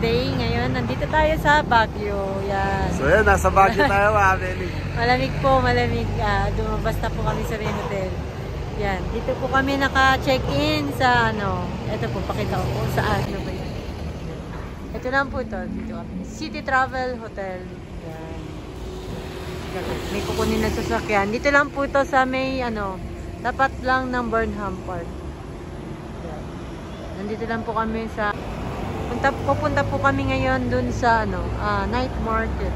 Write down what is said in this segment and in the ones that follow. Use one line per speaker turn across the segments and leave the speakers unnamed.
day. Ngayon, nandito tayo sa Baguio. Yan.
So yan, nasa Baguio tayo, Amelie.
Malamig po, malamig. Dumabas na po kami sa main hotel. Yan. Dito po kami naka-check-in sa ano. Ito po, pakita ko po saan. Ano ba yan? Ito lang po ito. Dito kami. City Travel Hotel. Yan. May kukunin na sasakyan. Dito lang po ito sa may ano, tapat lang ng Burnham Park. Yan. Nandito lang po kami sa pupunta po kami ngayon dun sa ano, night market.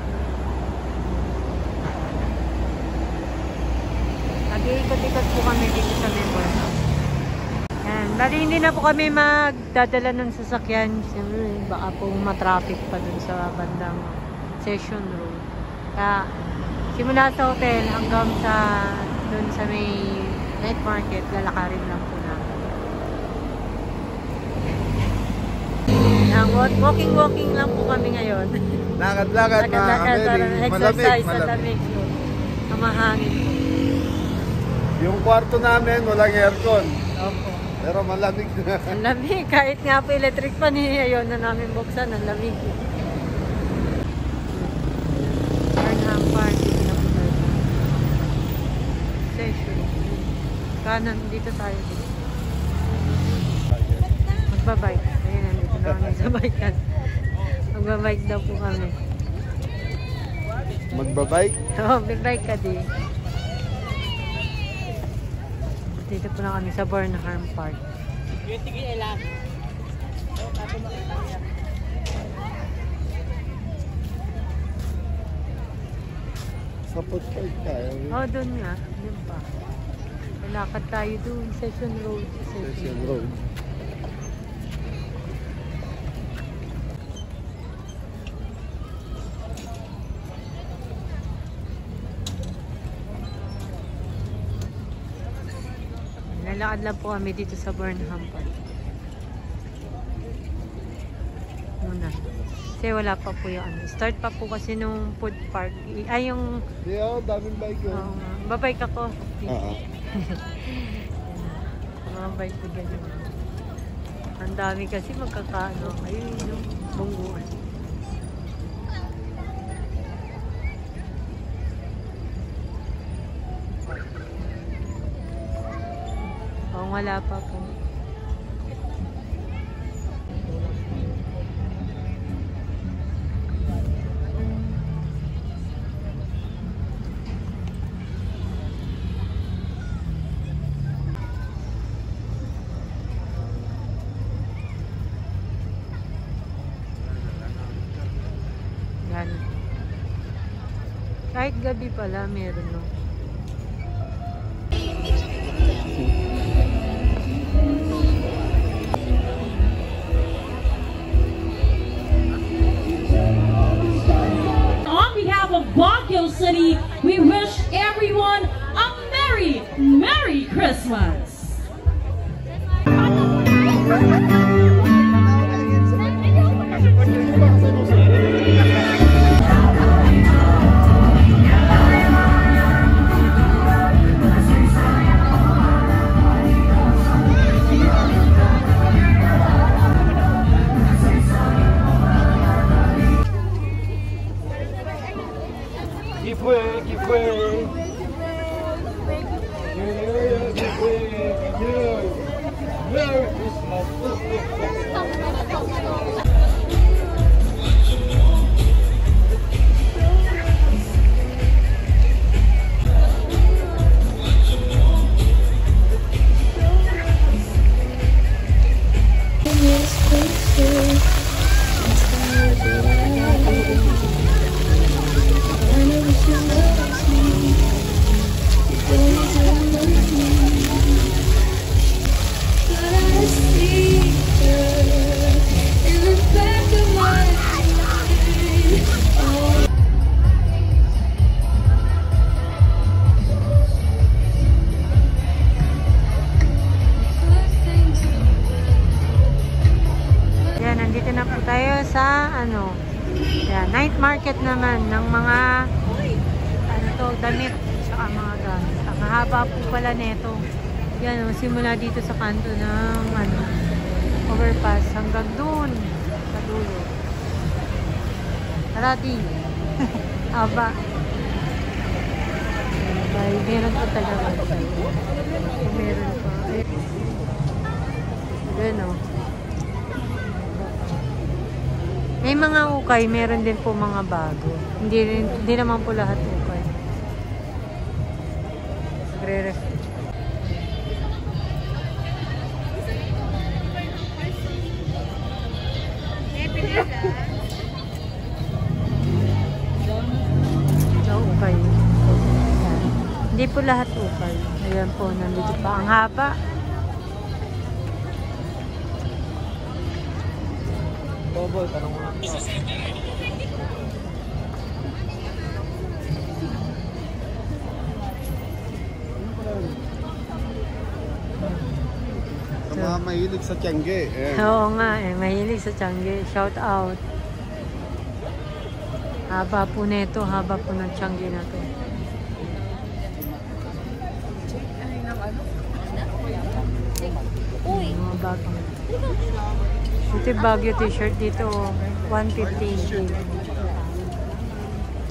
Nag-iikot-ikot po kami dito sa member. Yan. Bali hindi na po kami magdadala ng sasakyan. Siyempre, baka po matraffic pa dun sa bandang Session Road. Kaya, simula sa hotel hanggang sa dun sa may night market, lalakarin lang po namin. Walking lang po kami ngayon.
Lakad-lakad na Amelie.
Exercise sa lamig po. Kamahangin po.
Yung kwarto namin, walang aircon.
Opo.
Pero malamig na.
Ang lamig. Kahit nga po electric pa ayaw na namin buksan. Ang lamig po. Burnham Park. Dito na po tayo. Session. Kanan. Dito tayo. Magbabike. Ayun, nandito na kami sa bike. Magbabike daw po kami.
Magbabike?
Oo, bike ka di. Dito po na kami sa Burnham Park.
Sa food park tayo.
Oo, doon nga. Doon pa. Lakad tayo doon. Session Road.
Session Road.
Nalakad lang po kami dito sa Burnham Park. Muna. Kasi wala pa po yung ano. Start pa po kasi nung food park. Ay, yung...
Yeah, daming bike yun.
Babike ako.
Oo.
Mga bike ko ganyan. Ang dami kasi magkakaano. Ayun yung bungguan. Wala pa po. Yan. Kahit gabi pala meron no.
Baguio City, we wish everyone a Merry Christmas.
Night market naman ng mga ano to, damit saka mga gamit. Ang haba po pala neto. Yan, simula dito sa kanto ng ano, overpass hanggang doon sa dulo. Rati. Aba. Ay, meron pa talaga. Meron pa. Ayan o. May mga ukay, meron din po mga bago. Hindi naman po lahat ukay. Nagre-ref. Ukay. Ayan. Hindi po lahat ukay. Ayan po, nandito pa. Ang haba.
Bobo, tanong mo na. Sa mga mahilig sa Tiangge.
Oo nga eh, mahilig sa Tiangge. Shout out. Haba po neto, haba po ng Tiangge na to. Mga bago. Ito yung Baguio t-shirt dito, 150.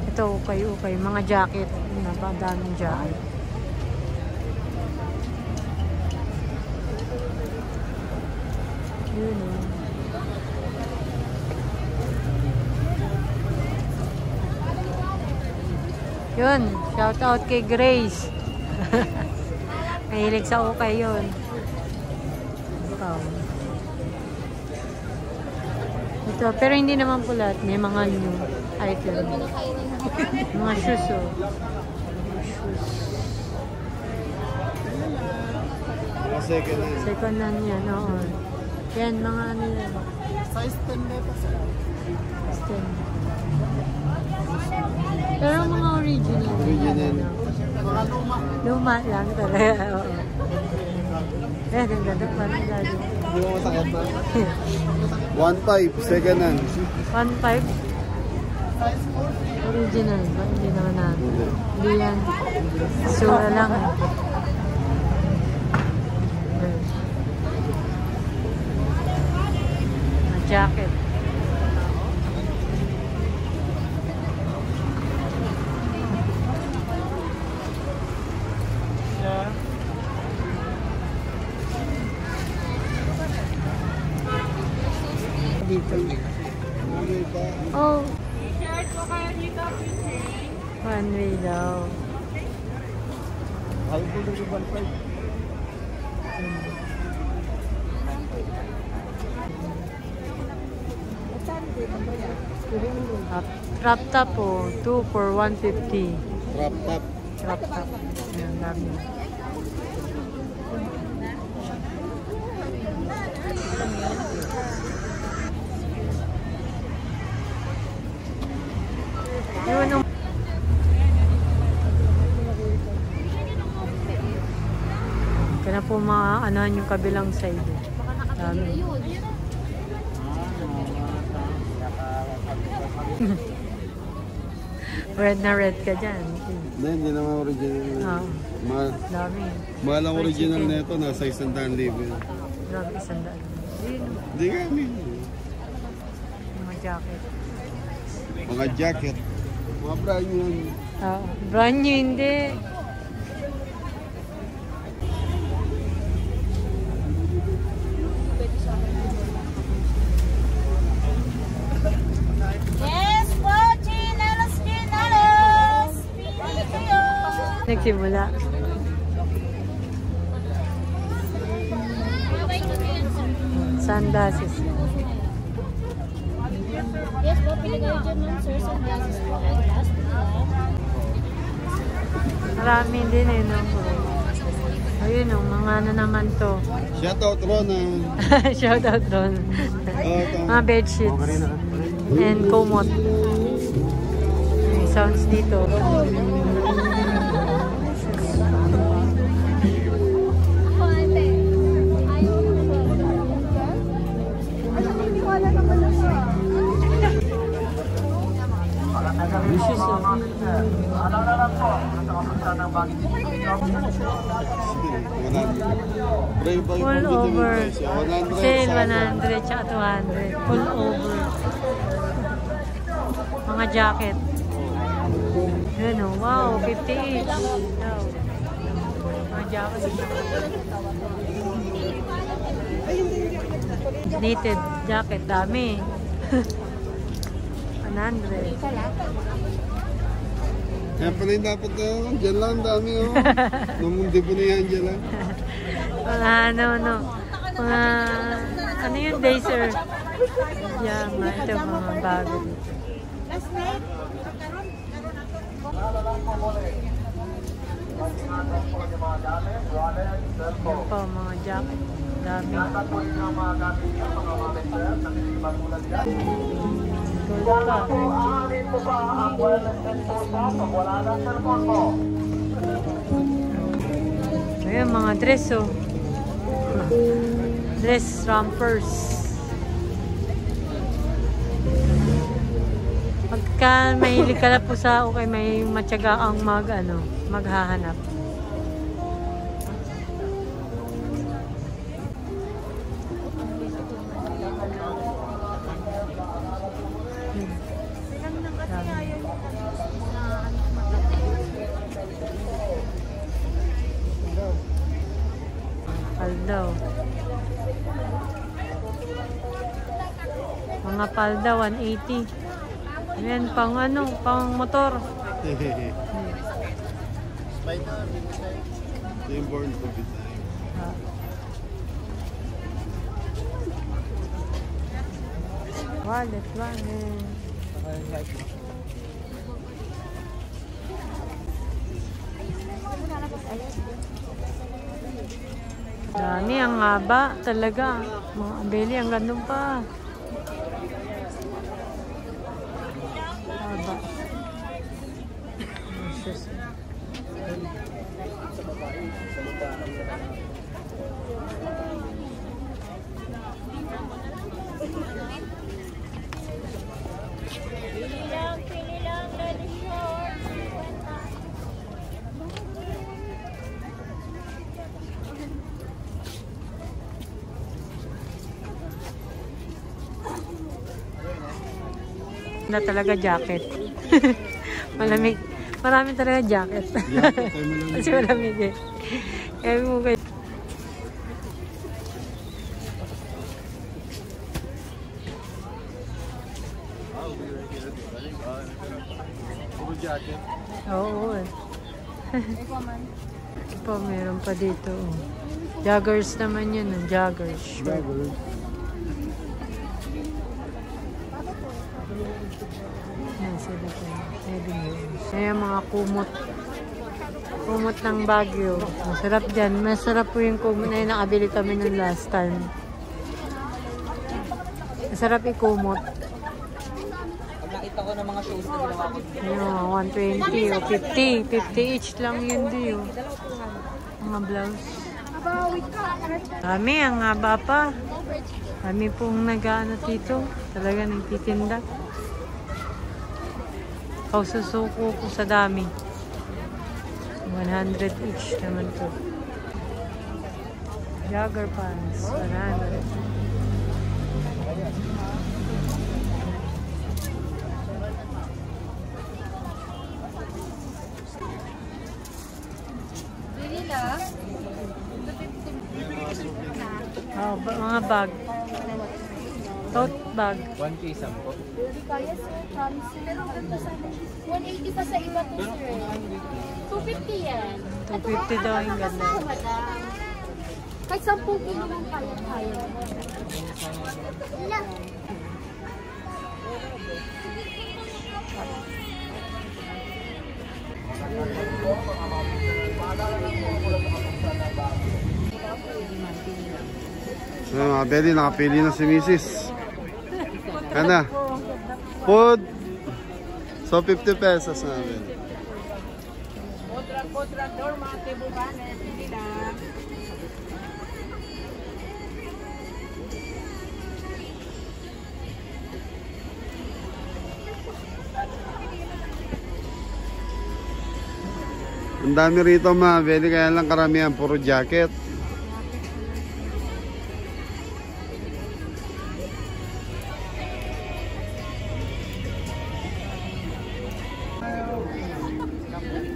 Ito, ukay. Mga jacket. Napakadaming jacket. Yun o. Yun, shout out kay Grace. Mahilig sa ukay yun. Ito, pero hindi naman po lahat. May mga new item. Mga shoes o.
Second hand.
Second hand yan, oo. Yan, mga ano yan.
Size 10 na ito.
Size 10. Pero mga original.
Original.
Mga luma lang talaga, oo. Eh, ganda parang lalo.
Hindi mo masakit na? 1.5, second hand.
1.5? Original ba? Hindi naman natin. Hindi yan. Sura lang. Jacket. Dito. Oh. One way daw. Crop top po, 2 for 150.
Crop top.
Crop top. Ayan, dami. Yun ang... Kaya po maanahan yung kabilang side. Dami. Red na red ka dyan.
Hindi naman original.
Dami.
Mahal ang original nito, nasa 100,000.
Grabe, 100.
Hindi kami.
Mga jacket.
Mga jacket. Mga brand yun.
Brand new, hindi. Nagsimula. Sunglasses.
Yes po, pinagay dyan nun, sir. Sunglasses po.
Marami din eh, no? Ayun, no, mga ano naman to.
Shout out Ron.
Shout out Ron. Mga bedsheets. And kumot. May sounds dito. Vicious, oh. Full over. Sale 100 tsaka 200. Full over. Mga jacket. Yan o, wow, 50 each. Wow. Mga jacket. Knitted jacket, dami. 100.
Kaya pala yung dapat na dyan lang, dami oh. Namundi po na yan dyan lang.
Mga mga, ano yun, Dazer. Yan, ito mga bago. Yan po, mga jacket. Dami. Gold pa. Ayan, mga dress oh. Dress rompers. Pagka mahilig ka na po sa okay, may matyaga ang maghahanap. Paldaw. Mga palda, 180. Ayan, pang motor.
Yung born to be time.
Wallet. Dami, ang haba talaga. Mga beli, ang gandong pa. Haba.
Pili lang, lady short.
Na talaga jacket. Malamig. Marami talaga jacket.
Jacket ay malamig.
Kasi malamig eh. Kaya mo kayo.
Puro jacket.
Oo eh. Pa, meron pa dito. Joggers naman yun. Joggers.
Bagel.
Yan sila po. Kaya mga kumot. Kumot ng Baguio. Masarap dyan. Masarap po yung kumot na yun. Nakabili kami nung last time. Masarap i-kumot.
Pag nakita ko ng mga shows na ginawa ko.
Yung 120 o 50. 50 each lang yun diyo. Mga blouse. Dami. Ang haba pa. Dami pong nag-ano dito. Talaga nagtitinda. Kaususuko ko sa dami. 100 each naman to. Jogger pants. 100. Oh, mga bag. Tote bag.
1K sampo.
Kaya sir, promise. Pero 180 pa sa iba to sir. 250 yan.
250 daw yung ganda.
Kahit 10 kilo lang kaya.
Mga belly, nakapili na si Mrs. Kanda. Food. So 50 pesos namin. Ang dami rito mga belly, kaya lang karamihan puro jacket.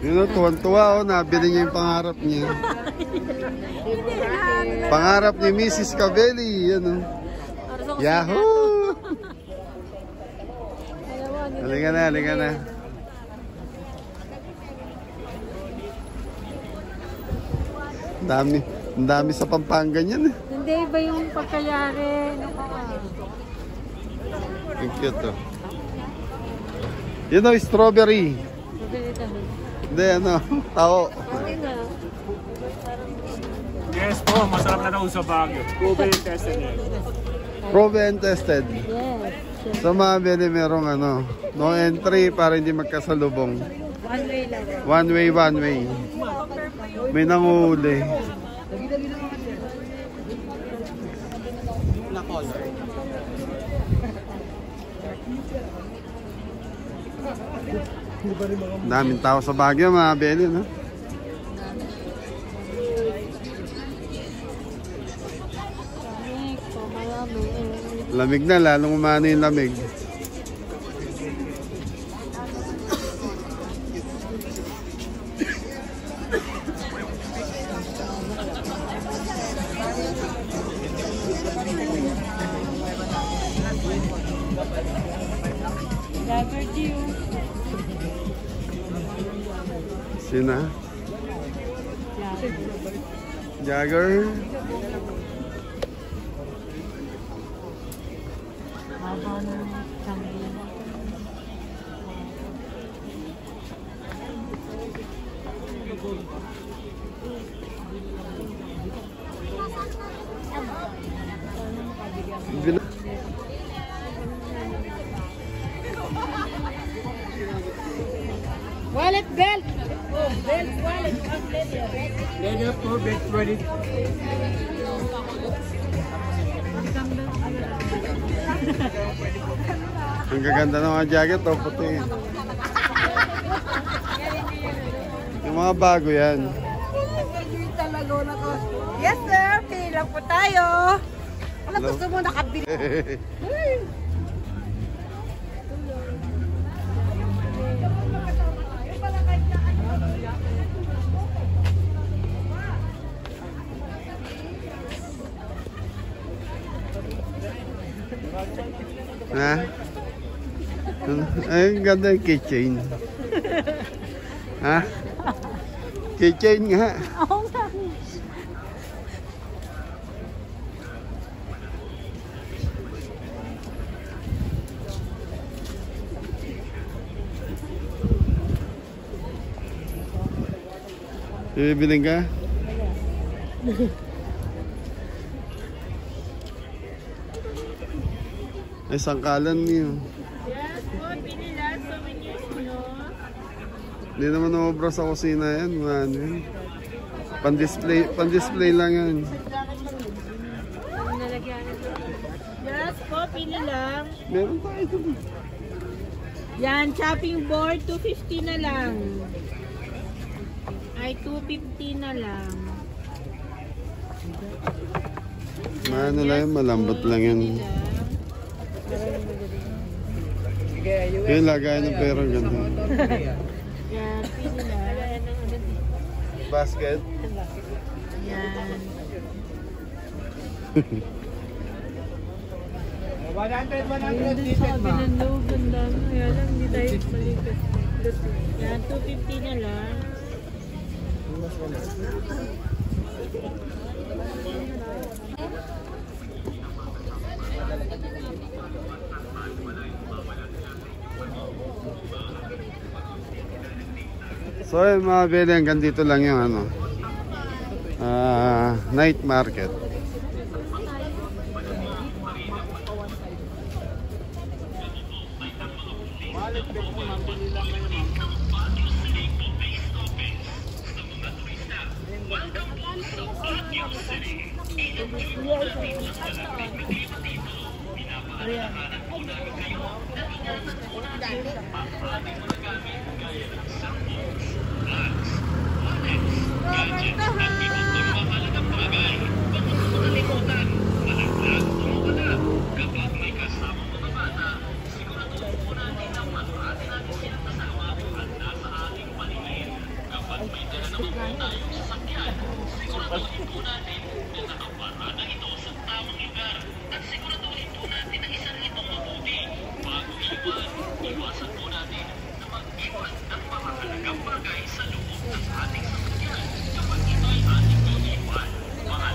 Yun o, tuwan-tuwa o, nabili niya yung pangarap niya. Pangarap ni Mrs. Cabelli, yan o. Yahoo! Halika na, halika na. Ang dami sa Pampanga niyan eh.
Hindi, iba yung pagkayari.
Ang cute o. Yun o, strawberry. Hindi, ano, tao.
Yes po, masarap na daw sa Baguio. Proven and tested yan.
Proven and tested.
Yes.
Sa mabili merong ano, no entry para hindi magkasalubong.
One way lang.
One way, one way. May nanguhuli.
Na color.
Daming tao sa Baguio, mga beli, no? Lamig na, lalong umano yung lamig. Sina? Jagger.
Wallet belt. Oh, belt, wallet,
Leather po, bed ready.
Ang gaganda ng mga jacket, oh, puti. Yung mga bago yan.
Yes sir, pili lang po tayo. Ano gusto mo nakabili?
Ha? Ay, ang ganda yung keychain. Ha? Keychain nga.
Oo nga.
Bibiling ka? Ay, sangkalan niyo.
Yes po, pinila souvenirs nyo.
Hindi naman umubra sa kusina yan. Ano yan. Pan-display lang yan.
Yes po, pili lang.
Meron tayo ito.
Yan, chopping board, 250 na lang. Ay, 250 na lang.
Ano lang yan, malambot lang yan. Yung lagay ng pera ganda.
Yan, pili lang.
Basket.
Yan.
100 dito ma.
Sabi ng loob, ang dami. Kaya lang, hindi tayo malikas. Yan, 250 na lang.
So yung mga beli, hanggang dito lang yung ano, night market.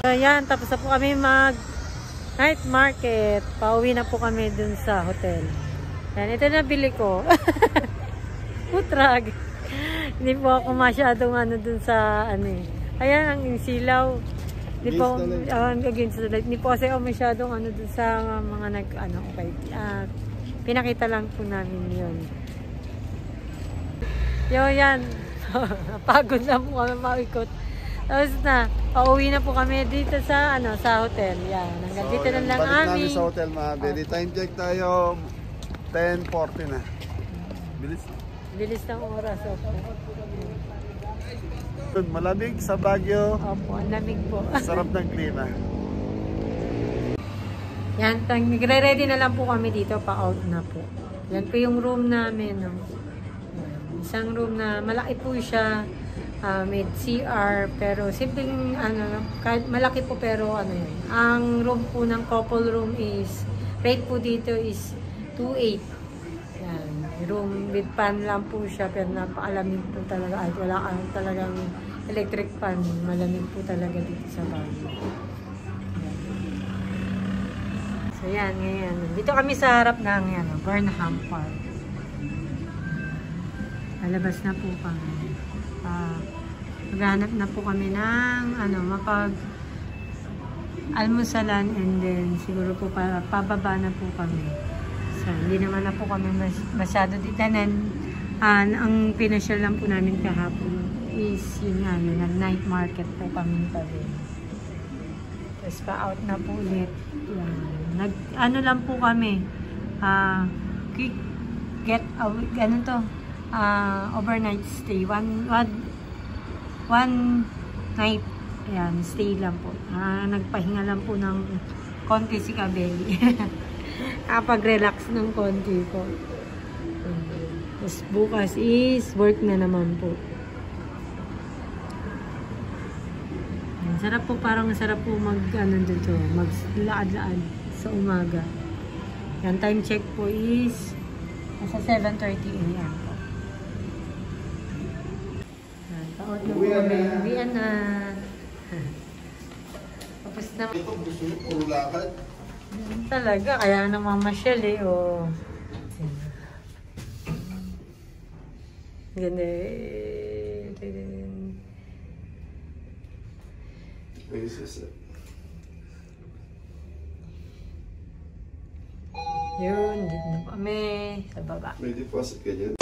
Ayan, tapos na po kami mag night market. Pauwi na po kami dun sa hotel. Ayan, ito na bili ko. Putrag. Hindi po ako masyadong ano dun sa ano eh. Ayan, ang silaw. Hindi po, against the light. Hindi po kasi ako masyadong ano dun sa mga nag, ano, okay. Pinakita lang po namin yun. Yan. Pagod na po kami maikot. Tapos na, pauwi na po kami dito sa ano sa hotel. Yan, hanggang dito na lang
balik namin
aming
sa hotel, Mabeli. Time check tayo, 10:40 na. Bilis.
bilis ng oras. Opo.
Malamig sa Baguio.
Opo, ang lamig po.
Sarap ng klima.
Yan, nagre-ready na lang po kami dito, pa-out na po. Yan po yung room namin. No? Isang room na malaki po siya. May CR, pero simpleng ano, kahit malaki po pero ano yun. Ang room po ng couple room is, rate po dito is 2.8. Yan, room with fan lang po siya, pero napakalamig po talaga. At wala kang talagang electric fan. Malamig po talaga dito sa bahay. So yan, ngayon. Dito kami sa harap ng yan, Burnham Park. Lalabas na po kami. Maghanap na po kami ng ano, almusalan, and then siguro po pababa na po kami. So, hindi naman na po kami masyado dito. Ang pinasyal lang po namin kahapon is yun nga, nag-night market po kami tabi. Tapos pa-out na po ulit. Yan. Ano lang po kami, quick get away, ano to, overnight stay. One night, ayan, stay lang po. Nagpahinga lang po ng konti si Kabeli. Pag-relax ng konti po. Tapos bukas is work na naman po. Ayan, sarap po, parang sarap po maglaad-laad sa umaga. Yan, time check po is nasa 7:30 AM po. Uwian na. Tapos na.
Ito gusto mo, puro lakad.
Talaga, kaya namamasyal eh. Oh. Ganda eh. Yun, dito na kami sa baba.
May deposit ka dyan?